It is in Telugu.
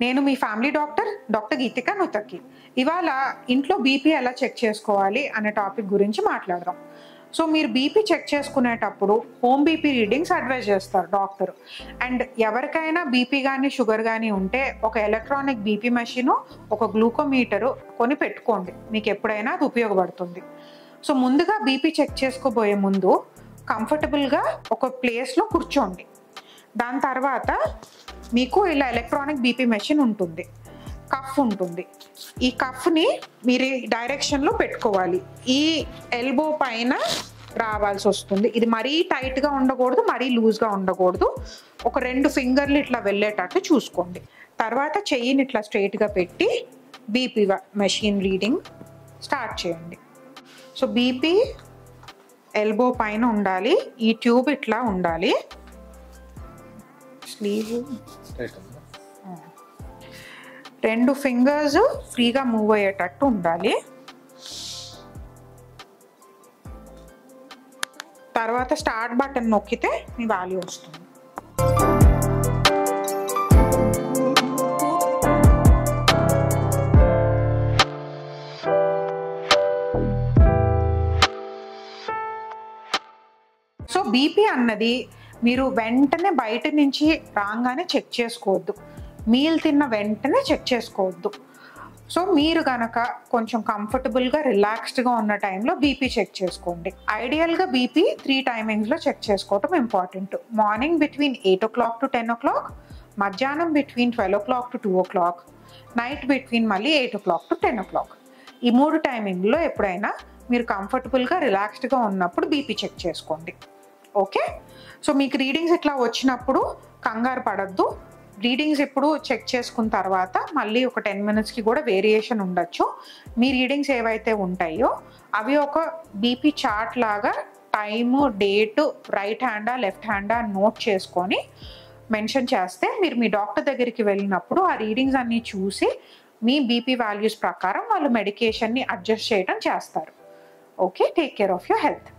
నేను మీ ఫ్యామిలీ డాక్టర్ గీతిక నుతకి. ఇవాళ ఇంట్లో బీపీ ఎలా చెక్ చేసుకోవాలి అనే టాపిక్ గురించి మాట్లాడదాం. సో మీరు బీపీ చెక్ చేసుకునేటప్పుడు హోమ్ బీపీ రీడింగ్స్ అడ్వైజ్ చేస్తారు డాక్టర్. అండ్ ఎవరికైనా బీపీ కానీ షుగర్ కానీ ఉంటే ఒక ఎలక్ట్రానిక్ బీపీ మెషిన్, ఒక గ్లూకోమీటరు కొని పెట్టుకోండి, మీకు ఎప్పుడైనా అది ఉపయోగపడుతుంది. సో ముందుగా బీపీ చెక్ చేసుకోబోయే ముందు కంఫర్టబుల్గా ఒక ప్లేస్లో కూర్చోండి. దాని తర్వాత మీకు ఇలా ఎలక్ట్రానిక్ బీపీ మెషిన్ ఉంటుంది, కఫ్ ఉంటుంది. ఈ కఫ్ని మీరు డైరెక్షన్లో పెట్టుకోవాలి. ఈ ఎల్బో పైన రావాల్సి వస్తుంది. ఇది మరీ టైట్గా ఉండకూడదు, మరీ లూజ్గా ఉండకూడదు. ఒక 2 ఫింగర్లు ఇట్లా వెళ్ళేటట్టు చూసుకోండి. తర్వాత చెయ్యిని ఇట్లా స్ట్రైట్గా పెట్టి బీపీ మెషిన్ రీడింగ్ స్టార్ట్ చేయండి. సో బీపీ ఎల్బో పైన ఉండాలి, ఈ ట్యూబ్ ఇట్లా ఉండాలి, స్లీవ్ 2 ఫింగర్స్ ఫ్రీగా మూవ్ అయ్యేటట్టు ఉండాలి. తర్వాత స్టార్ట్ బటన్ నొక్కితే మీ వాల్యూ వస్తుంది. సో బీపీ అన్నది మీరు వెంటనే బయట నుంచి రాగానే చెక్ చేసుకోవద్దు, మీల్ తిన్న వెంటనే చెక్ చేసుకోవద్దు. సో మీరు కనుక కొంచెం కంఫర్టబుల్గా రిలాక్స్డ్గా ఉన్న టైంలో బీపీ చెక్ చేసుకోండి. ఐడియల్గా బీపీ 3 టైమింగ్స్లో చెక్ చేసుకోవటం important. Morning between 8 o'clock to 10 o'clock, మధ్యాహ్నం between 12 o'clock to 2 o'clock, night between మళ్ళీ 8 o'clock to 10 o'clock. ఈ 3 టైమింగ్లో ఎప్పుడైనా మీరు కంఫర్టబుల్గా రిలాక్స్డ్గా ఉన్నప్పుడు బీపీ చెక్ చేసుకోండి. ఓకే, సో మీకు రీడింగ్స్ ఇట్లా వచ్చినప్పుడు కంగారు పడద్దు. రీడింగ్స్ ఎప్పుడు చెక్ చేసుకున్న తర్వాత మళ్ళీ ఒక 10 minutesకి కూడా వేరియేషన్ ఉండొచ్చు. మీ రీడింగ్స్ ఏవైతే ఉంటాయో అవి ఒక బీపీ చార్ట్ లాగా టైము, డేటు, రైట్ హ్యాండా లెఫ్ట్ హ్యాండా నోట్ చేసుకొని మెన్షన్ చేస్తే మీరు మీ డాక్టర్ దగ్గరికి వెళ్ళినప్పుడు ఆ రీడింగ్స్ అన్నీ చూసి మీ బీపీ వాల్యూస్ ప్రకారం వాళ్ళు మెడికేషన్ని అడ్జస్ట్ చేయడం చేస్తారు. Okay, take care of your health.